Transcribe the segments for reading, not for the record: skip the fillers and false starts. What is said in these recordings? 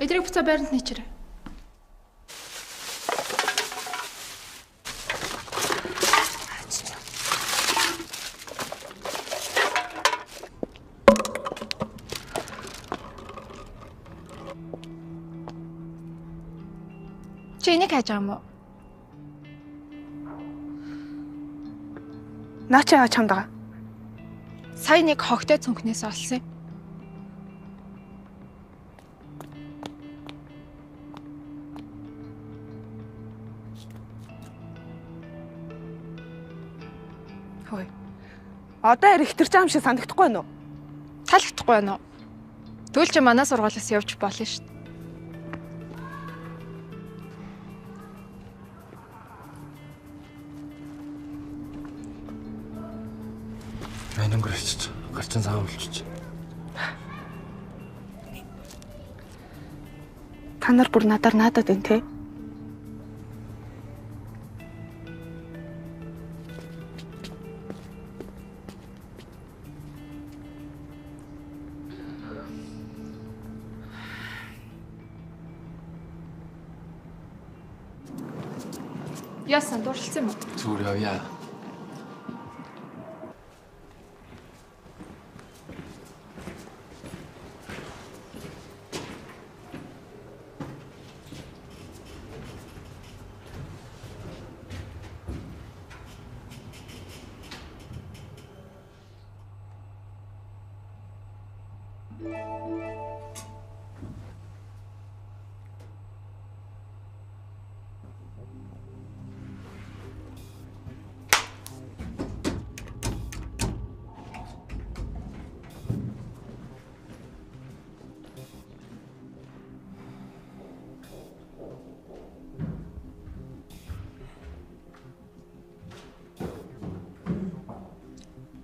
Эдрийг буцаа байранд нэчрээ. Чи энийг хайж байгаа юм уу? Наа чи яаж хамт байгаа? Сая нэг хогтой цүнхнээс олсон юм. Хөөе. Одоо ярих хитэрч байгаа юм шиг санагдахгүй байна уу? Таалагдахгүй байна уу? Тэгвэл чи манай сургуулиас явж болно шүү дээ. Мань өнгөрч гарчин цагаан болчих. Та нар бүр надаар наадад байна те. Яасан дурлцсан юм уу? Зүгээр явъя.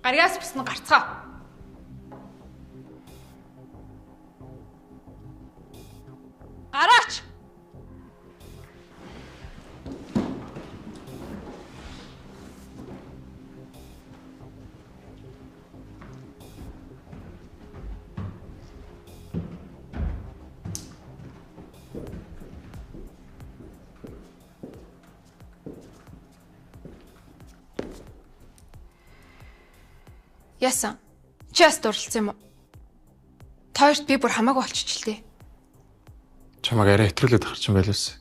Гаригаас бусна гарцгаа. Гараач. Яасан? Чи яс дурлцсан юм уу? Тойрт би бүр хамаагүй болчихлээ. Чамайг арай хэтрүүлээд харч юм байлээс.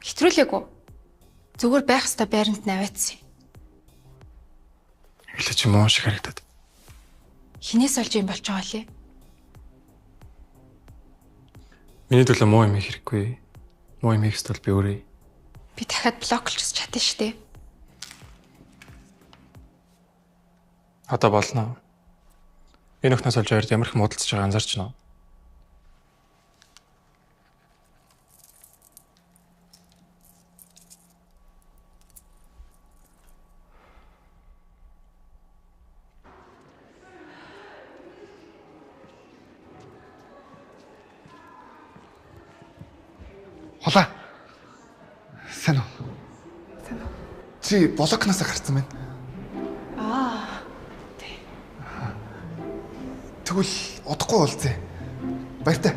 Хэтрүүлээгүй. Зүгээр байх хэвээр байранд наваадсан. Эхлээ чи муу шиг харагдаад. Хинээс олж юм болж байгаа лээ. Миний төлөө муу юм хийхгүй. Муу юм хийх стол би өөрөө. Би дахиад блоклж чадсан шүү дээ. Одоо болно. Энэ өхнөөс олж ойрд ямар их муудалцж байгааг анзаарч байна уу? Холаа. Сайн уу? Сайн уу? Чи блокноос гарсан байна. Тэгвэл удахгүй уулзъя. Баяртай.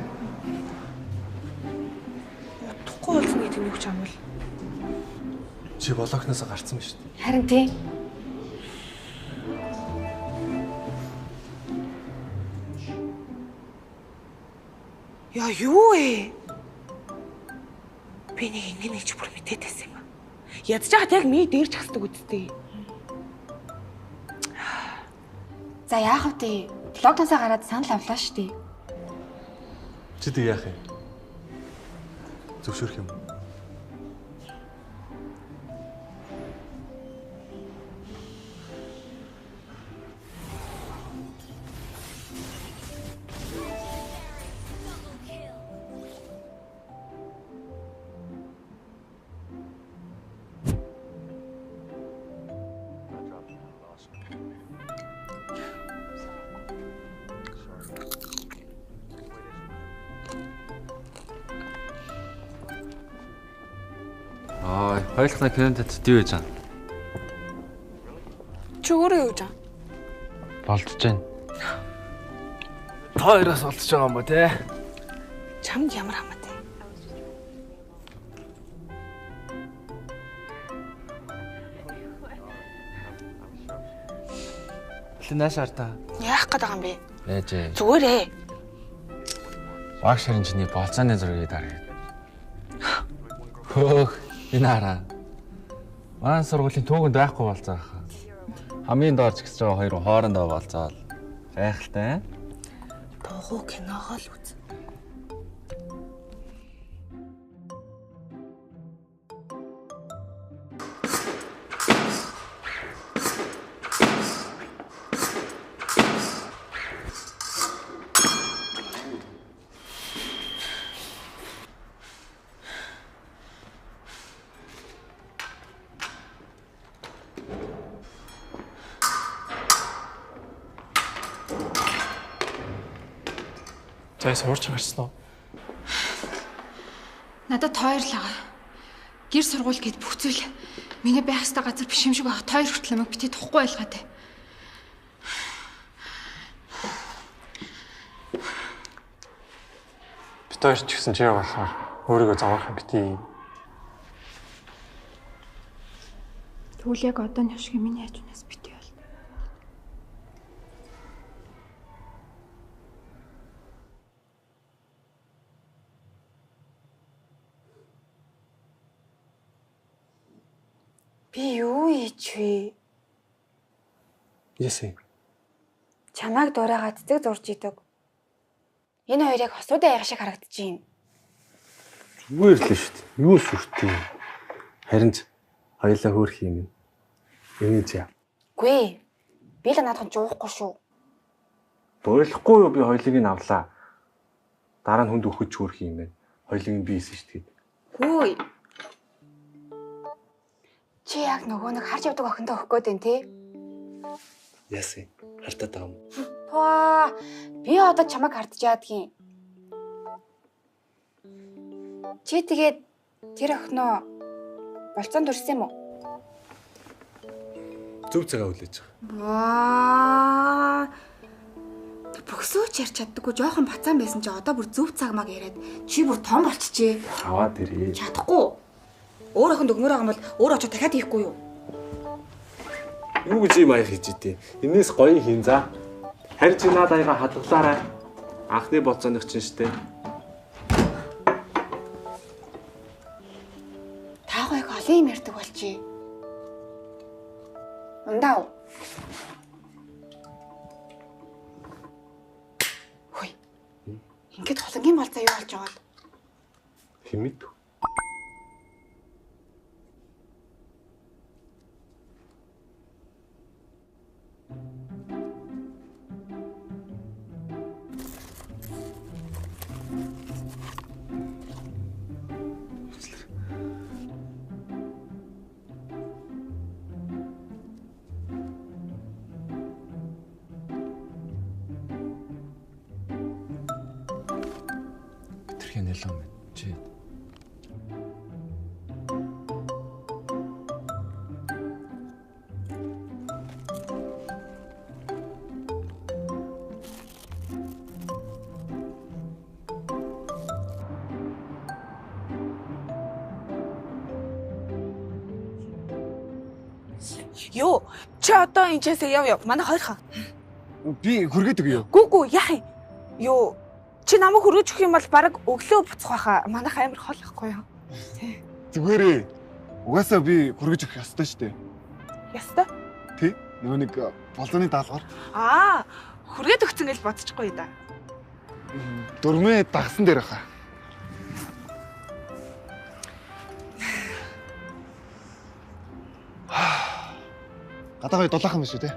Удахгүй уулзна гэдэг нь юу ч юм бол. Чи блокноос гарсан ба шүү дээ. Харин тийм. Яа юу ээ? Би нэг ингэ нэг ч бүр мэдээд байсан юм. Ядж хаад яг миний дээрч хасдаг үсттэй. За яах вэ? Логдонсоо гараад санал авлаа шүү дээ. Чи тэг яах юм? Зөвшөөрөх юм уу? Хоёулахнаа кинонд төдий байж байгаа. Чи өөрөө юу жаа? Болдож байна. Та хоёроос олдож байгаа юм ба те. Чамд ямар хамаатай? Линаш арта. Яах гээд байгаа юм бэ? Ээжээ. Зүгээрээ. Багш харин чиний болцооны зургийг дараа. Хөөх, энэ хараа. Маань сургуулийн түүхэнд байхгүй болцоо хаа. Хамгийн доор ч гэж байгаа хоёр хоорондоо болцоол. Гайхалтай. Дуугүй киногоо л үз. За сурч гарсан уу? Надад хоёр л байгаа. Гэр сургууль гэд бүх зүйл миний байх ёстой газар биш юм шиг байгаа. Хоёр хүртэл намайг бити тухгүй байлгаад бай. Бид хоёр ч гэсэн чи болохоор өөрийгөө замаархан бити. Тэгвэл яг одооны шиг миний хажуунаас бити бол. Би юу ийч вэ? Ясэ. Чамайг дураагаад цэцэг зурж идэг. Энэ хоёрыг хосуудаа яах шиг харагдаж байна. Зүгээр л шүү дээ. Юу сүртэй. Харин ч хоёлаа хөөх юм. Энийг яа. Гүй. Би л наадхан жуухгүй шүү. Бойлохгүй юу би хоёлыг нь авлаа. Дараа нь хүнд өгөхөж хөөх юм байна. Хоёлыг нь би ийсэн шүү дээ. Гүй. Чи яг нөгөө нэг харж явдаг охинтой өгөх гээд байна те? Ясэ. Хартаад байгаа юм. Тоо. Би одоо чамайг хардж яадгийн. Чи тэгээд тэр охиноо болцоонд дурсан юм уу? Зөв цагаа хүлээж байгаа. Ваа. Бөхсөөч ярьж чаддаггүй жоохон бацаан байсан чи одоо бүр зөв цаг маг яриад чи бүр том болчихжээ. Аваад ирээ. Чадахгүй. Өөр охинд өгмөр байгаа юм бол өөр очоо дахиад хийхгүй юу? Юу гэж юм аяг хийж идэв. Энээс гоё хийн за. Харин чи наад аяга хадгалаарай. Анхны болцооных чинь штэ. Таагүй яг олон юм ярьдаг болчий. Ундаа. Хөөе. Ингээд холонгийн болцоо юу болж байгаад? Хэмэд. Тэрхий нэлээд юм чи. Юу? Чи одоо энэчээс яв. Манай хоёр хаа. Би хүргээд өгье юу? Гүү яах юм? Юу? Чи намайг хөргөж өгөх юм бол баг өглөө буцах байхаа. Манайх амар хол ихгүй юу? Зүгээрээ. Угаасаа би хүргэж өгөх ёстой шүү дээ. Яста? Тий? Нөгөө нэг болооны даалгаар Хүргээд өгсөн гэж бодчихгүй да. дөрмөө дагсан дээр хаа. Гадаагаа дулаахан биш үү те?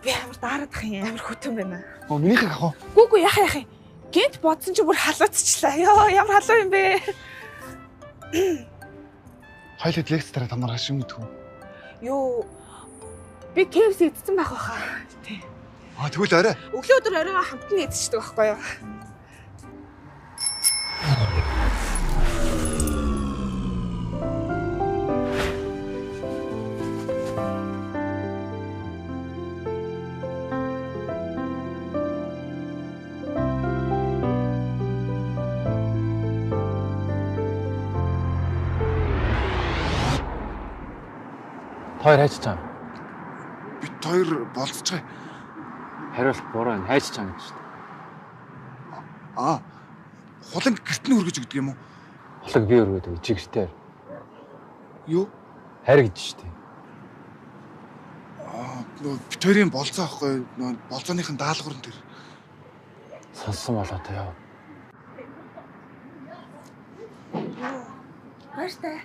Би амар даарадах юм амар хөтөн байна. Минийхийг авах уу? Гүгүй яах юм. Гинт бодсон чи бүр халууччлаа. Йоо ямар халуун юм бэ? Хоёлыг лекц дараа тамаар хашиг мэдв. Йоо. Би KFC идсэн байх байхаа. Тий. Тэгвэл орой. Өглөө өдөр оройгоо хамтан идчихдэг байхгүй юу? Хоёр хайж чам. Бид хоёр болцчихъя. Хариулт буруу нь хайж чам гэж шүү дээ. Хулан гэрт нь хүргэж өгдөг юм уу? Холог би өргөд өг чигштэй. Юу? Хайр гэж шүү дээ. Нөгөө бид хоёрын болцоо ахгүй нөгөө болцооныхын даалгавар нь тэр. Сонссон болоо та яа. Баяртай.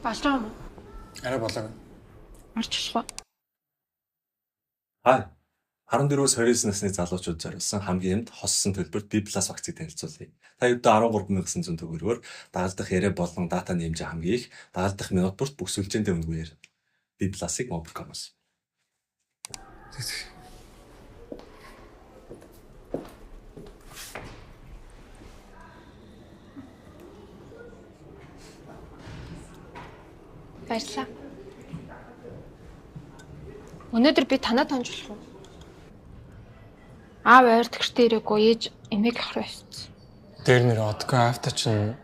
Болж байгаа юм уу? Арай болоо. Орч болох уу? 14-өөс 29 насны залуучууд зориулсан хамгийн эмд хоссон төлбөрт B+ вакцыг танилцуулъя. Та юудаа 13,900 төгрөгөөр дагалдах яриа болон дата нэмжээ хамгийн их дагалдах минут бүрт бүх сүлжээндээ өнгөөр B+-ыг Mobicom-оос. Баярлалаа. Өнөөдөр би танаа тонжуулах уу? Аав ойр тэгштэй ирээгүй ээж эмээг ахраа явсан. Дээр нэр одгүй автаа чинь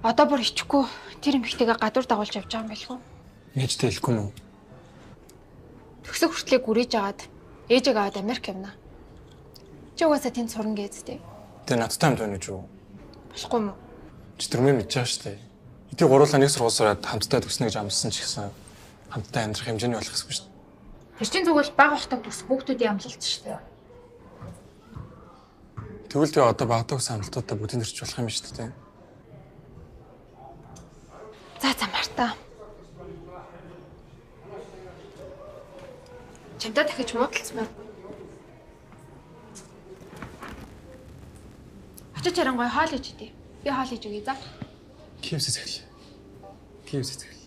Одоо бүр ичихгүй тэр эмэгтэйгээ гадуур дагуулж явж байгаа юм байлгүй. ээжтэй хэлэхгүй мүү? Төгсөх хүртлээр гүрийж агаад ээжийг аваад Америк явна. Чи угаасаа тэнд сурна гэжтэй. Тэгээ надтай хамт байна гэж юу? Болохгүй мүү? Чи тэрмээ мэдж байгаа шүү дээ. Эдгээр гуруулаа нэг сургууль сураад хамтдаа төгснө гэж амласан ч гэсэн хамтдаа амьдрах хэмжээний болох гэсэн шүү дээ. Тэр чинь зүгээр баг ахтаа бүс хүүхдүүдийн амлалт шүү дээ. Тэгвэл тэгээ одоо багтаа ус амлалтуудаа бүгдийг нэрч болох юм шүү дээ. За Мартаа. Чамтай дахиж муудалцмаар. Очиж харангуй хоол ич дээ. Би хоол ич өгье за. KFC захил. KFC захил.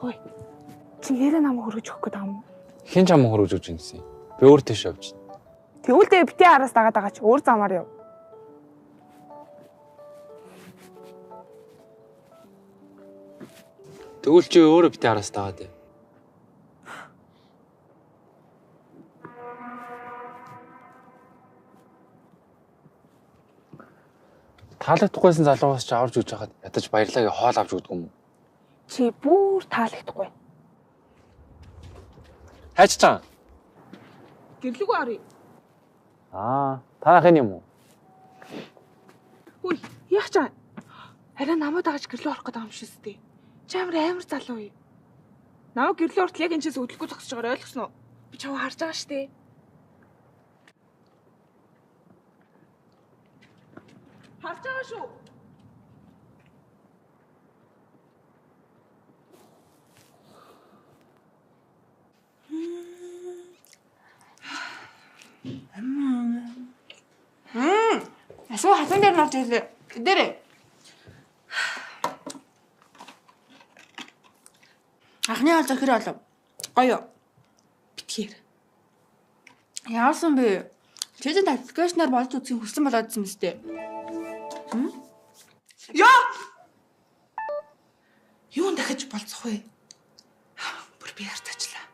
Ой. Чи нэрээ намайг хөргөж өгөх гэдэг юм уу? Хин ч аман хөрөж өгч юмсэн. Би өөр тийш явж байна. Тэгвэл дээ бити араас дагаад байгаа чи өөр замаар яв. Тэгвэл чи өөрөө бити араас дагаад яа. Таалагдахгүйсэн залуугаас ч аварж өгч хахад ятаж баярлаагийн хоол авч өгдөг юм уу? Чи бүр таалагдахгүй. Хайч чам. Гэрлүгөө арыг. Танах юм уу? Хүй, яах чам? Харин намайг дагаж гэрлөө орох гэдэг юм шиг үстэй. Чи амар залуу юу? Намайг гэрлөө орт яг энэ чээс хөдөлгөө зогсож байгааг ойлгосноо? Би чамайг харж байгаа штэ. Харж байгаа шүү. Асуу хатан дээр норж ирлээ. Дээрээ. Анхны хаалт захир болов. Гоё. Битгий. Яасан бэ? Чэжэнд аппликейшнаар болж үзэх хүссэн болоодсэн мэт. Яа! Юун дахиж болцох вэ? Бүр би ярьтачлаа.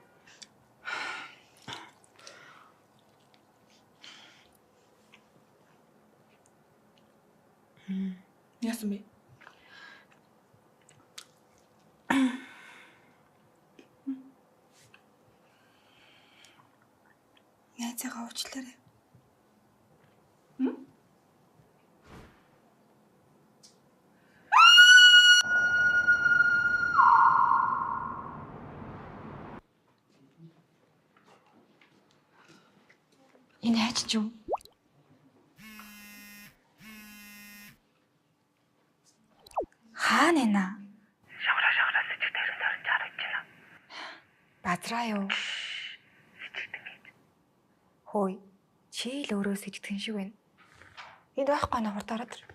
Яасан бэ? Найзаагаа уучлаарай. Энэ хайч ч юм. Хаана нэ? Шавра сэжигтэй сорж харагдаж байна. Базраа юу? Хөөе. Чи л өөрөө сэжигдхэн шиг байна. Энд байхгүй нэ хурдаараа тэр.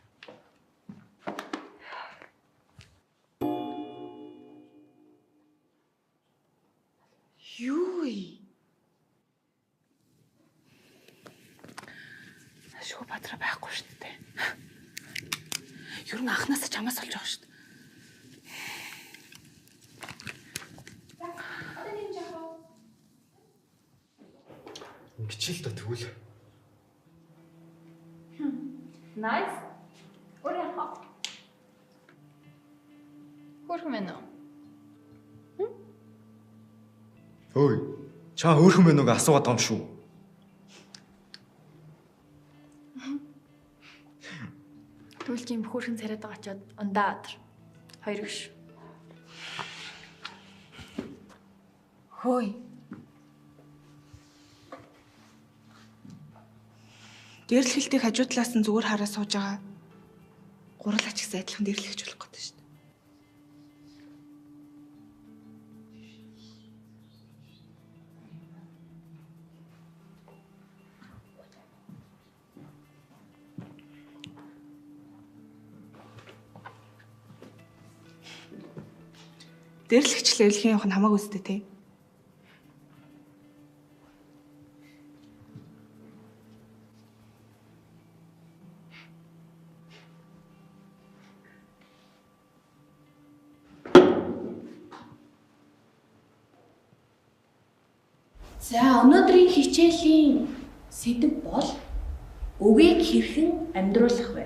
Юу вэ? Шуу бадраа байхгүй шүү дээ. Ер нь анханаас чамаас олж байгаа шүү дээ. Бичил та тэгвэл. Nice. Өөр яах вэ? Хөрх мэн үү? Ой, чаа хөөрхөн мэн үг асуугаад байгаа юм шүү. Түлгийн бөхөрхөн царайд байгаа ч ундаа өдр. Хоёр гэж. Хөөе. Дээрлэхэлтийг хажуу талаас нь зүгээр хараа сууж байгаа. Гурал ачигсан адилхан дээрлэхэж болох гэдэг шүү дээ. Дээрлэгчлээ өвлөхийн явах нь хамаагүй үстэй тий. За өнөөдрийн хичээлийн сэдэв бол үгийг хэрхэн амьдруулах вэ?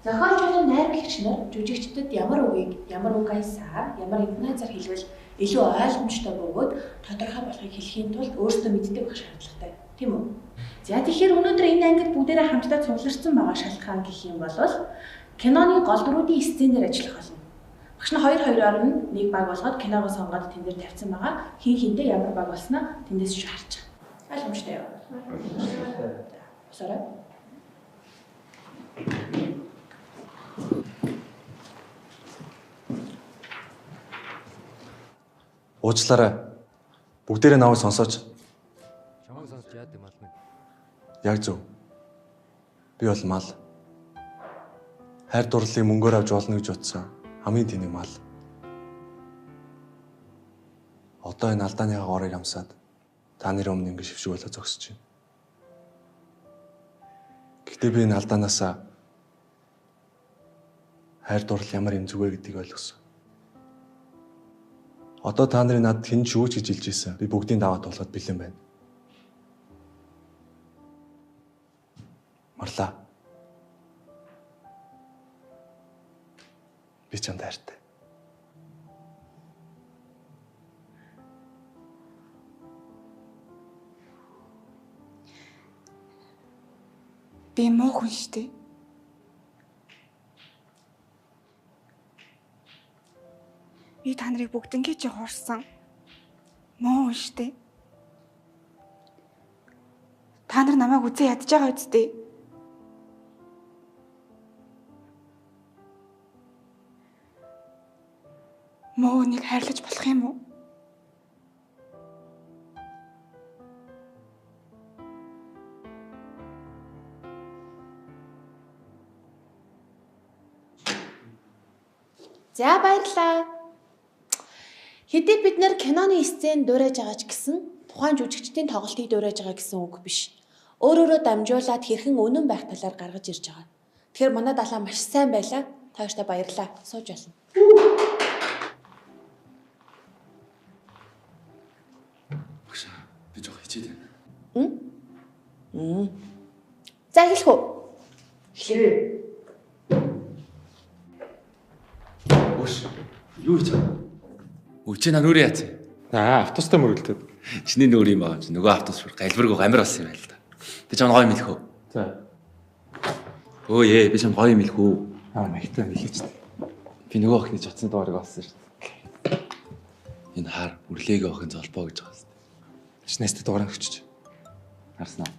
Зохиолч болон найруулагч нар жүжигчдэд ямар үгийг, ямар үг аясаар, ямар интонациар хэлвэл илүү ойлгомжтой бөгөөд тодорхой болохыг хэлхийн тулд өөрсдөө мэддэг байх шаардлагатай, тийм үү? За тэгэхээр өнөөдөр энэ ангид бүгдээрээ хамтдаа цугларсан байгаа шалтгаан гэх юм бол киноны гол дүрүүдийн сцен дээр ажиллах болно. Багш нь 2-2-оор нь нэг баг болгоод киногоо сонгоод тэн дээр тавьсан байгаа. Хин хинтэй ямар баг болсноо тэндээс шүү харж байгаа. Ойлгомжтой юу? Sorry. Уучлаарай. Бүгдээрээ намайг сонсооч. Чамайг сонсч яадаг мал минь. Яг зөв. Би бол мал. Хайр дурлалыг мөнгөөр авч болно гэж утсан хамгийн тэнэг мал. Одоо энэ алдааныхаа горыг амсаад та нарын өмнө ингэ шившиг болоо зогсож байна. Гэхдээ би энэ алдаанаасаа хайр дурлал ямар юм зүгэ гэдгийг ойлгосон. Одоо та нарын надад хэн ч юу ч гэж хэлж ийсэн. Би бүгдийг даваад тулгаад бэлэн байна. Марлаа. Би чамд хайртай. Би муу хүн штэ. Би та нарыг бүгднийг ч хуурсан. Муу хүн штэ. Та нар намайг үзээ ядж байгаа үсттэй. Муу хүнийг хайрлаж болох юм уу? За баярлалаа. Хэдий бид нэр киноны сцен дуурайж байгаа ч гэсэн тухайн жүжигчдийн тоглолтыг дуурайж байгаа гэсэн үг биш. Өөрөөрөө дамжуулаад хэрхэн үнэн байх талаар гаргаж ирж байгаа. Тэгэхээр манай далаа маш сайн байлаа. Та хоёртаа баярлалаа. Сууж болно. Багш би жоох хичээд байна. За эхлэх үү? Эхлэе. Багш юу хийж байгаа? Үчи наа нүрээ яац. Автобустай мөрөлдөд. Чиний нүр юм аа. Нөгөө автобус бүр галбиргуу амир болсон юм байл та. Тэ чам гоё мэлхүү. За. Өө ээ би чам гоё мэлхүү. Маягтай мэлээч. Би нөгөө охины чатсан дуурайг олсон шүү дээ. Энэ хар үрлээгээ охин золбоо гэж байгаа юм. Шинэстэй дуурай өчөж. Харснаа.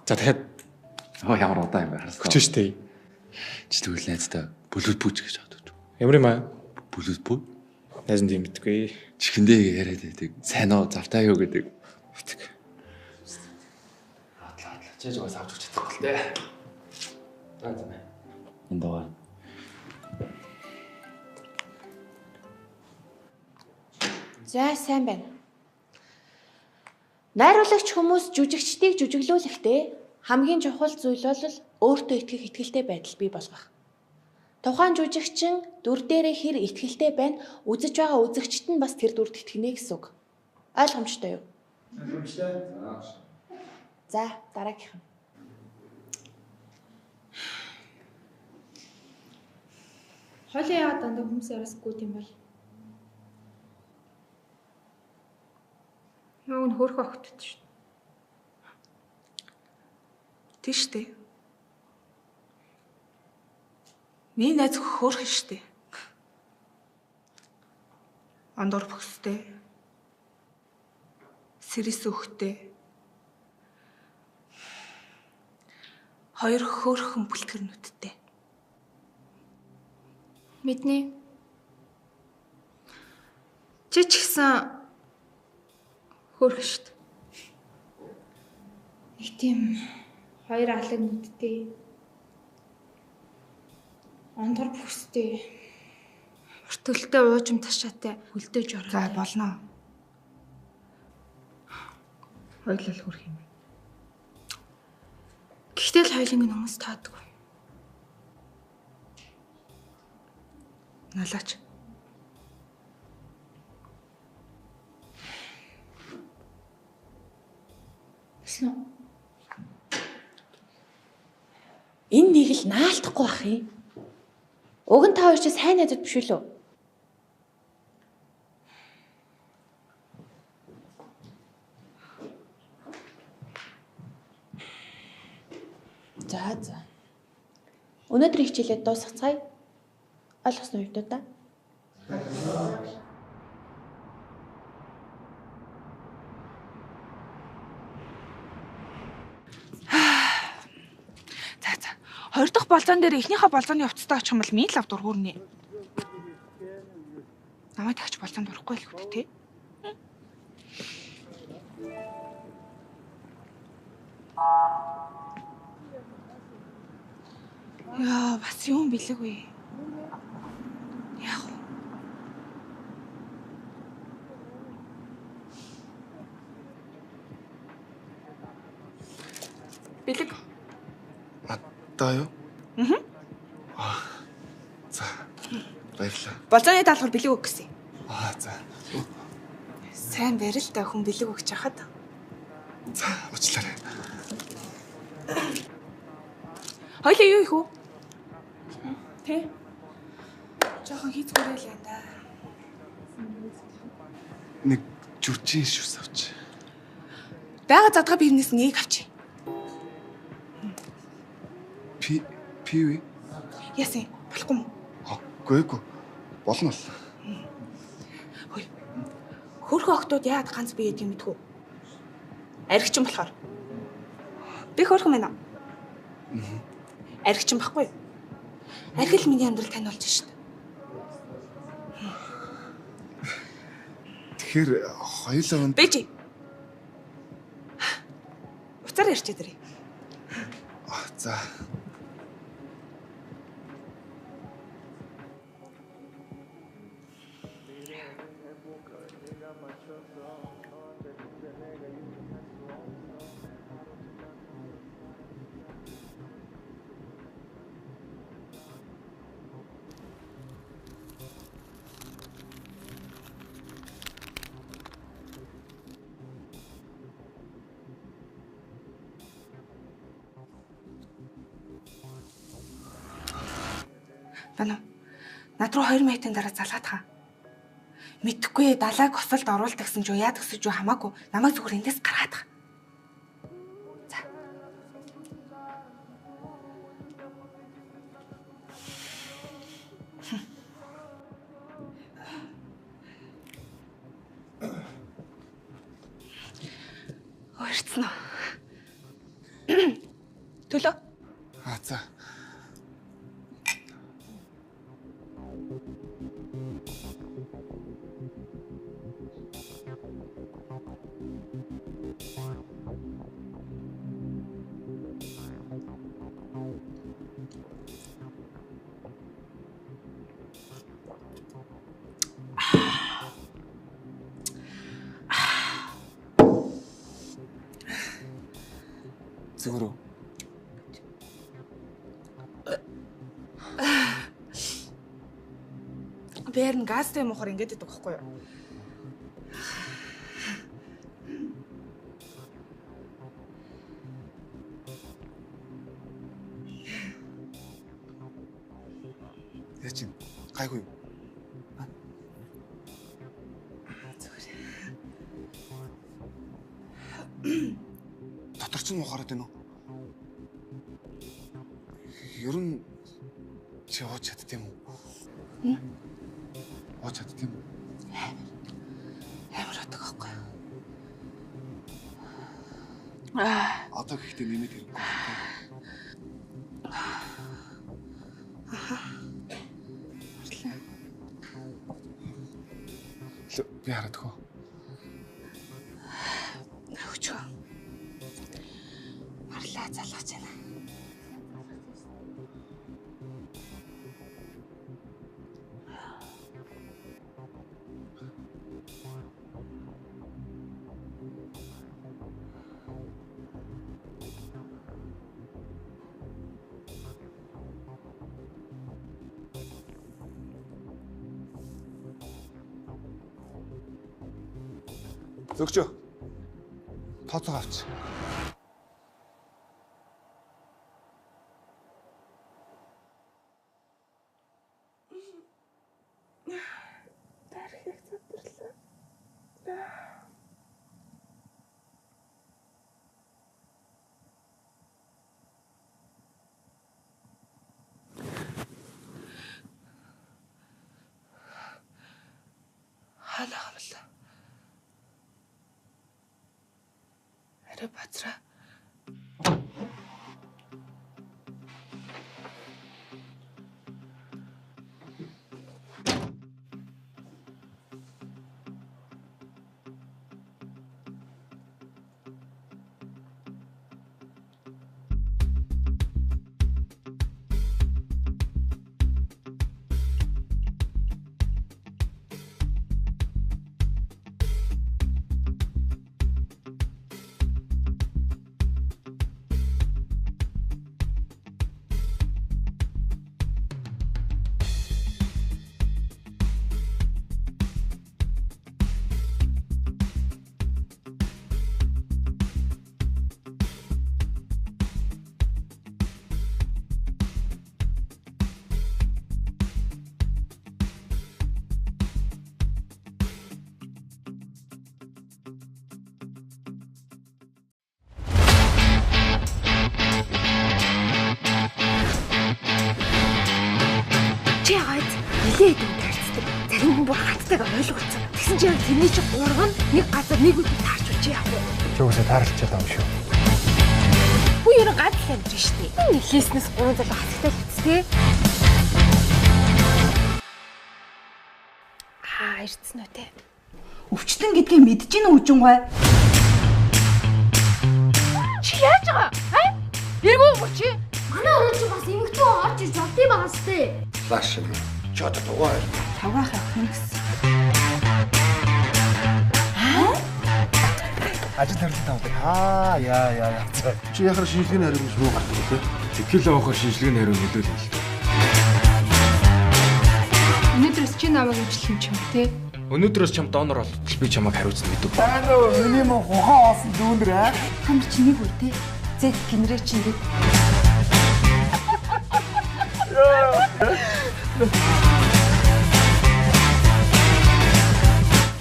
За дахиад ямар удаа юм бэ харснаа. өчөж штэ. Чи тэгвэл найзтай бүлүүд пүүч гэж боддог. Ямар юм аа? Бүлүүд пүү? Найз нь юм мэдгүй. Чихэндээ яриад байдаг. Сайн уу завтай юу гэдэг. Битг. Атлаа. Чэж угаас авч өгч чадахгүй л дээ. За. Энэ доо. За сайн байна. Найруулагч хүмүүс жүжигчдийг жүжиглүүлэхдээ хамгийн чухал зүйл бол өөртөө итгэх итгэлтэй байдал бий болгох. Тухайн жүжигчин дүр дээрээ хэр итгэлтэй байна, үзэж байгаа үзэгчд нь бас тэр дүрд итгэнэ гэсэн үг. Ойлгомжтой юу? Ойлгомжтой. За, дараагийнх нь. Хойлоо яагаад дандаа хүмүүс ярасгүй юм бол? Нөгөө нь хөөрхөн огтд шүү. Тийш үү? Миний найз хөөрхөн штэ. Андор бөхстэй. Сэрэс өгтэй. Хоёр хөөрхөн бүлтгэрнүүдтэй. Мэднэ. Чи ч гэсэн хөөрхөн шүү дээ. Нэг тийм хоёр алаг нүдтэй. Андор бүхстэй. Өртөлтэй уужим ташаатай хөлдөөж ороо. За болно. Хоёул хөрх юм. Гэхдээ л хоёулынгийн хүмүүс таадаггүй. Налаач. Тэснэ. Энэ нэг л наалтахгүй бах юм. Уг нь та хоёр чи сайн найзууд биш үү? За. Өнөөдөр хичээлээ дуусгацгаая. Ойлгосноо юу да? За. Хоёр дахь болзон дээр эхнийхээ болзооны хувцастай очих юм бол минь лав дургуурнэ. Намайг тагч болзоонд дурахгүй л хөт тий. Яа, бас юм бэлэг вэ? Яах вэ? Бэлэг. Надаа юу? За. Баярлалаа. Болзооны даалгавар бэлэг өг гэсэн. За. Сайн барил та хүн бэлэг өгч хахад. За, уучлаарай. Хоёлаа юу их үү? Тэ? Жохон хийцгүүрэй л энэ да. Нэг жүжигчин шүс авч. Бага задгаа бивнээс нэг авчи. Пиви. Яасан? Болохгүй юм. Гүйгүй. Болно л. Хөөе. Хөрхөн охтууд яагаад ганц бие гэдэг юм мэдгүй. Аригчин болохоор. Би хөрхөн байна. Аригчин байхгүй юу? Архил миний амьдрал тань болж шít. Тэгэхээр хоёулаа өнд Бэжи. Уцаар ярьж дэрээ. За. Бана. Над руу 2 минутын дараа залгаад хаа. Мэдхгүй далайг осолд оруулдаг гэсэн ч яад гэсэж юу хамаагүй. Намайг зүгээр эндээс гаргаад хаа. За. Уурцсан уу? Төлөө. За. Зүгээр үү? Бээр нь газтай мохор ингэж идэг байхгүй юу? Яа чи гайгүй юу? Дотор ч мохороод байна уу? Ер нь чи ууч чадд юм уу? Ууч чадд юм уу? Амар утга байхгүй юу? Одоо гэхдээ нэмээд хэрэггүй. Би хараад хөө. Өчөө. Марлаа залгаж байна. Зөвчөө. Тооцоо авч. Дархийг задлаа. Хана хамлаа. Арай бацраа. нилээд үнэрцдэг. Зарим хүн бүр хатдаг ойлгуулсан. Тэгсэн чинь яг тэрний чинь гурван нэг газар нэг үдийг таарч үчи яах вэ? Чөөсөө тааралчаад байгаа юм шүү. Бүү ерөн гадал амьдрын шүү дээ. Нилээснээс гурван залуу хатдаг үсттэй. Ирсэн үү те. Өвчлөн гэдгийг мэдэж гин үжингой. Чи яаж байгаа? Иргүү мөчи. Манай орон чи бас эмэгтэй орж ирж болдгий байгаас тээ. Лааш. Чод дугаар. Тавгаах явах юм гэсэн. ажил харилцаа тавдаг. Яа. Чи яхаар шинжилгээний хариу гэж муу гардаг үү? Тэтгэл авахар шинжилгээний хариу нөлөөлөл. Өнөөдрөөс чи намайг өвчлөх юм ч юм те. Өнөөдрөөс чам донор болтол би чамайг хариуцсан мэдв. Миний мөн хухан оосон дүүнэр аа. Та нар чи нэг үе те. Зэт генерэ чи ингээд.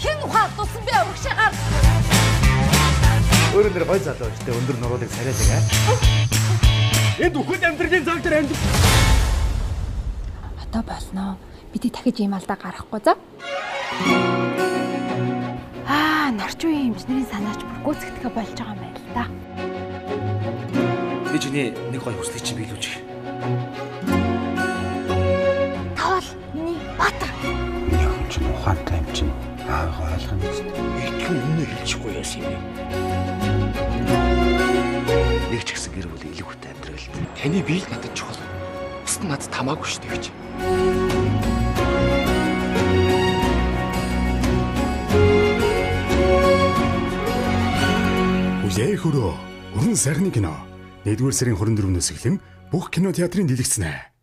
Хэн ухаан тусан бэ урагшаагаар. Өөрөө нэр гой залуу шүү дээ. Өндөр нуруудыг сарайдаг аа. Энд үхэл амьдралын цаг дээр амьд. Одоо болноо. Бидний дахиж ийм алдаа гарахгүй за. Нарчин үеийн эмчнэрийн санаач бүр гүйцэтгэхэ болж байгаа юм байна л да. Би чиний нэг гой хүслийг чи биелүүлж. Тоол миний Баатар. Яг ч ухаантай юм чинь аага ойлгоно гэж. Итгэн үнэ хэлчихгүй яасан юм. Нэг ч гэсэн гэр бүл илүүхтэй амьдрал. Таны биел надад чухал. Бусд нь надад тамаагүй шүү дээ гэж. Үе хөрөө. Өрн сайхны кино. 1-р сарын 24-өөс эхлэн бүх кино театрын дэлгэцнэ.